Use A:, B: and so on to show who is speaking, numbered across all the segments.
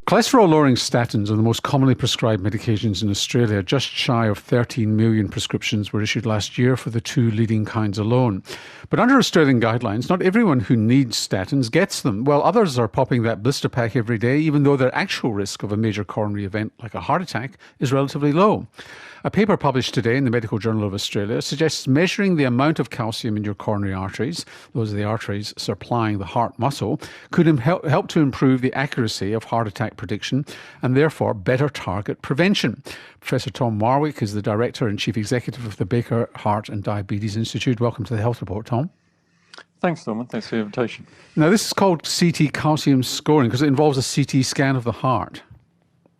A: Cholesterol-lowering statins are the most commonly prescribed medications in Australia. Just shy of 13 million prescriptions were issued last year for the two leading kinds alone. But under Australian guidelines, not everyone who needs statins gets them, while others are popping that blister pack every day, even though their actual risk of a major coronary event like a heart attack is relatively low. A paper published today in the Medical Journal of Australia suggests measuring the amount of calcium in your coronary arteries, those are the arteries supplying the heart muscle, could help to improve the accuracy of heart attack prediction and therefore better target prevention. Professor Tom Marwick is the Director and Chief Executive of the Baker Heart and Diabetes Institute. Welcome to the Health Report, Tom.
B: Thanks, Norman. Thanks for the invitation.
A: Now, this is called CT calcium scoring because it involves a CT scan of the heart.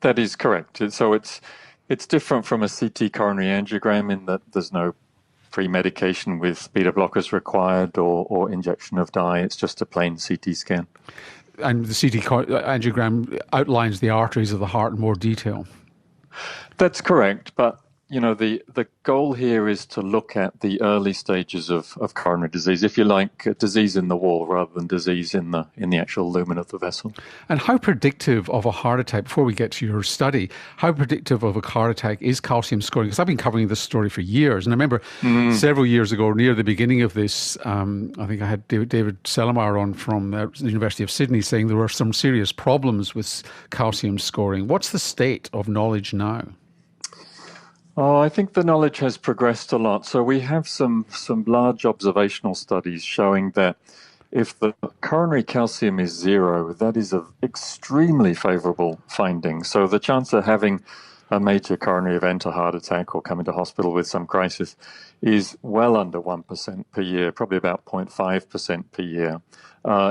B: That is correct. So it's different from a CT coronary angiogram in that there's no pre-medication with beta blockers required or injection of dye. It's just a plain CT scan.
A: And the CT angiogram outlines the arteries of the heart in more detail.
B: That's correct, but you know the goal here is to look at the early stages of coronary disease, if you like, disease in the wall rather than disease in the actual lumen of the vessel.
A: And how predictive of a heart attack, before we get to your study, how predictive of a heart attack is calcium scoring? Because I've been covering this story for years, and I remember several years ago, near the beginning of this, I think I had David Selimar on from the University of Sydney saying there were some serious problems with calcium scoring. What's the state of knowledge now?
B: Oh, I think the knowledge has progressed a lot. So we have some large observational studies showing that if the coronary calcium is zero, that is an extremely favourable finding. So the chance of having a major coronary event, a heart attack, or coming to hospital with some crisis is well under 1% per year, probably about 0.5% per year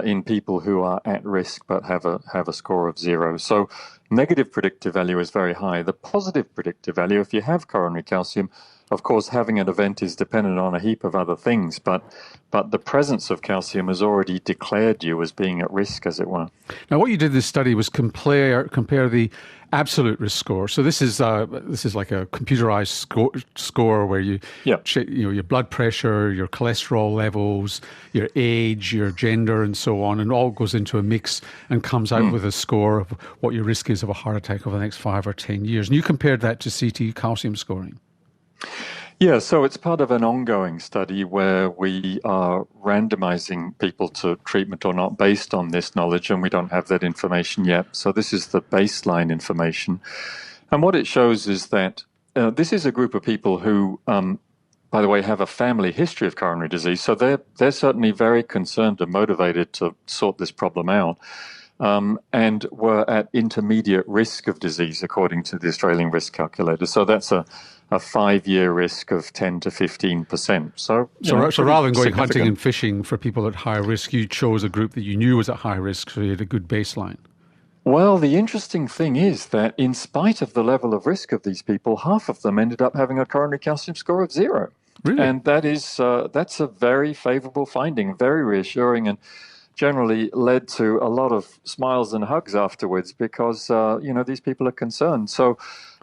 B: in people who are at risk but have a score of zero. So negative predictive value is very high. The positive predictive value, if you have coronary calcium, of course, having an event is dependent on a heap of other things, but the presence of calcium has already declared you as being at risk, as it were.
A: Now, what you did in this study was compare the absolute risk score. So this is like a computerized score where you check, your blood pressure, your cholesterol levels, your age, your gender, and so on, and all goes into a mix and comes out with a score of what your risk is of a heart attack over the next 5 or 10 years. And you compared that to CT calcium scoring.
B: Yeah, so it's part of an ongoing study where we are randomizing people to treatment or not based on this knowledge, and we don't have that information yet. So this is the baseline information. And what it shows is that this is a group of people who, by the way, have a family history of coronary disease. So they're certainly very concerned and motivated to sort this problem out. And were at intermediate risk of disease according to the Australian risk calculator. So that's a 5-year risk of 10 to 15%. So
A: rather than going hunting and fishing for people at high risk, you chose a group that you knew was at high risk, so you had a good baseline.
B: Well, the interesting thing is that in spite of the level of risk of these people, half of them ended up having a coronary calcium score of 0.
A: Really?
B: And that's a very favourable finding, very reassuring, and generally led to a lot of smiles and hugs afterwards because, these people are concerned. So,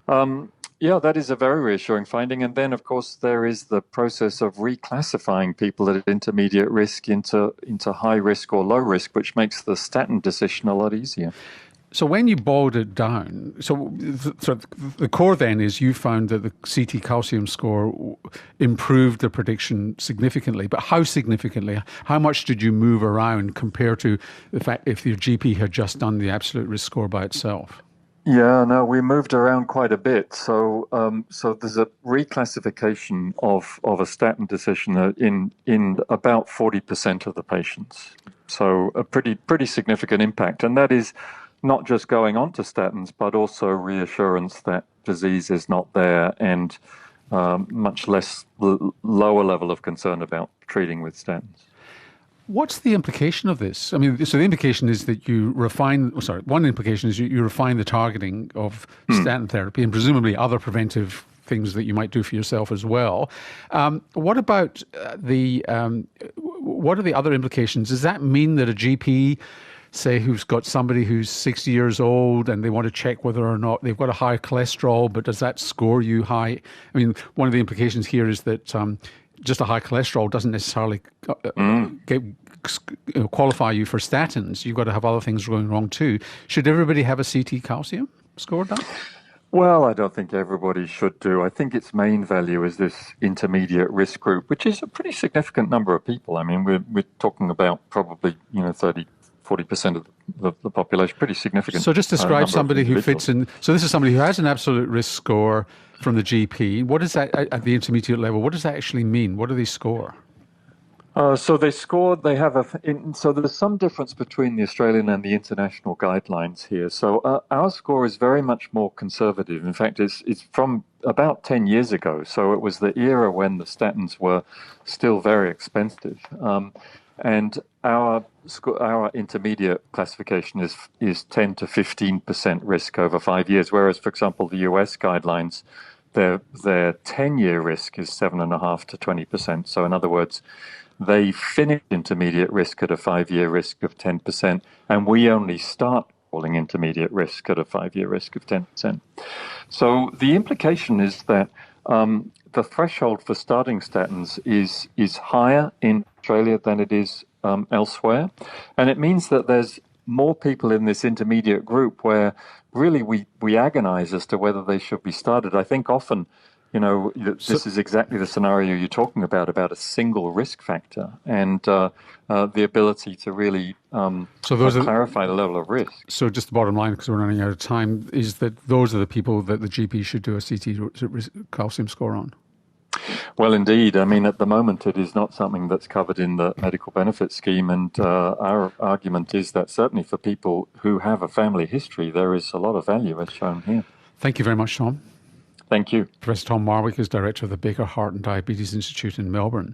B: that is a very reassuring finding. And then, of course, there is the process of reclassifying people at intermediate risk into high risk or low risk, which makes the statin decision a lot easier.
A: So when you boiled it down, so the core then is you found that the CT calcium score improved the prediction significantly. But how significantly? How much did you move around compared to the fact if your GP had just done the absolute risk score by itself?
B: Yeah, no, we moved around quite a bit. So there's a reclassification of a statin decision in about 40% of the patients. So a pretty significant impact, and that is not just going on to statins, but also reassurance that disease is not there and much less lower level of concern about treating with statins.
A: What's the implication of this? I mean, so the implication is that one implication is you refine the targeting of statin therapy and presumably other preventive things that you might do for yourself as well. What about what are the other implications? Does that mean that a GP, say, who's got somebody who's 60 years old and they want to check whether or not they've got a high cholesterol, but does that score you high? I mean, one of the implications here is that just a high cholesterol doesn't necessarily qualify you for statins, you've got to have other things going wrong too. Should everybody have a CT calcium score done?
B: Well, I don't think everybody should do. I think its main value is this intermediate risk group, which is a pretty significant number of people. I mean, we're talking about probably 30-40% of the population, pretty significant.
A: So just describe somebody who fits in. So this is somebody who has an absolute risk score from the GP. What is that at the intermediate level? What does that actually mean? What do they score?
B: So so there's some difference between the Australian and the international guidelines here. So our score is very much more conservative. In fact, it's from about 10 years ago. So it was the era when the statins were still very expensive. And our intermediate classification is 10 to 15% risk over 5 years, whereas, for example, the US guidelines, their 10-year risk is 7.5 to 20%. So in other words, they finish intermediate risk at a 5-year risk of 10%, and we only start calling intermediate risk at a 5-year risk of 10%. So the implication is that the threshold for starting statins is higher in Australia than it is elsewhere, and it means that there's more people in this intermediate group where really we agonize as to whether they should be started. I think often, this is exactly the scenario you're talking about a single risk factor and the ability to really clarify the level of risk.
A: So just the bottom line, because we're running out of time, is that those are the people that the GP should do a CT calcium score on.
B: Well, indeed. I mean, at the moment, it is not something that's covered in the medical benefit scheme. And our argument is that certainly for people who have a family history, there is a lot of value as shown here.
A: Thank you very much, Tom.
B: Thank you.
A: Professor Tom Marwick is Director of the Baker Heart and Diabetes Institute in Melbourne.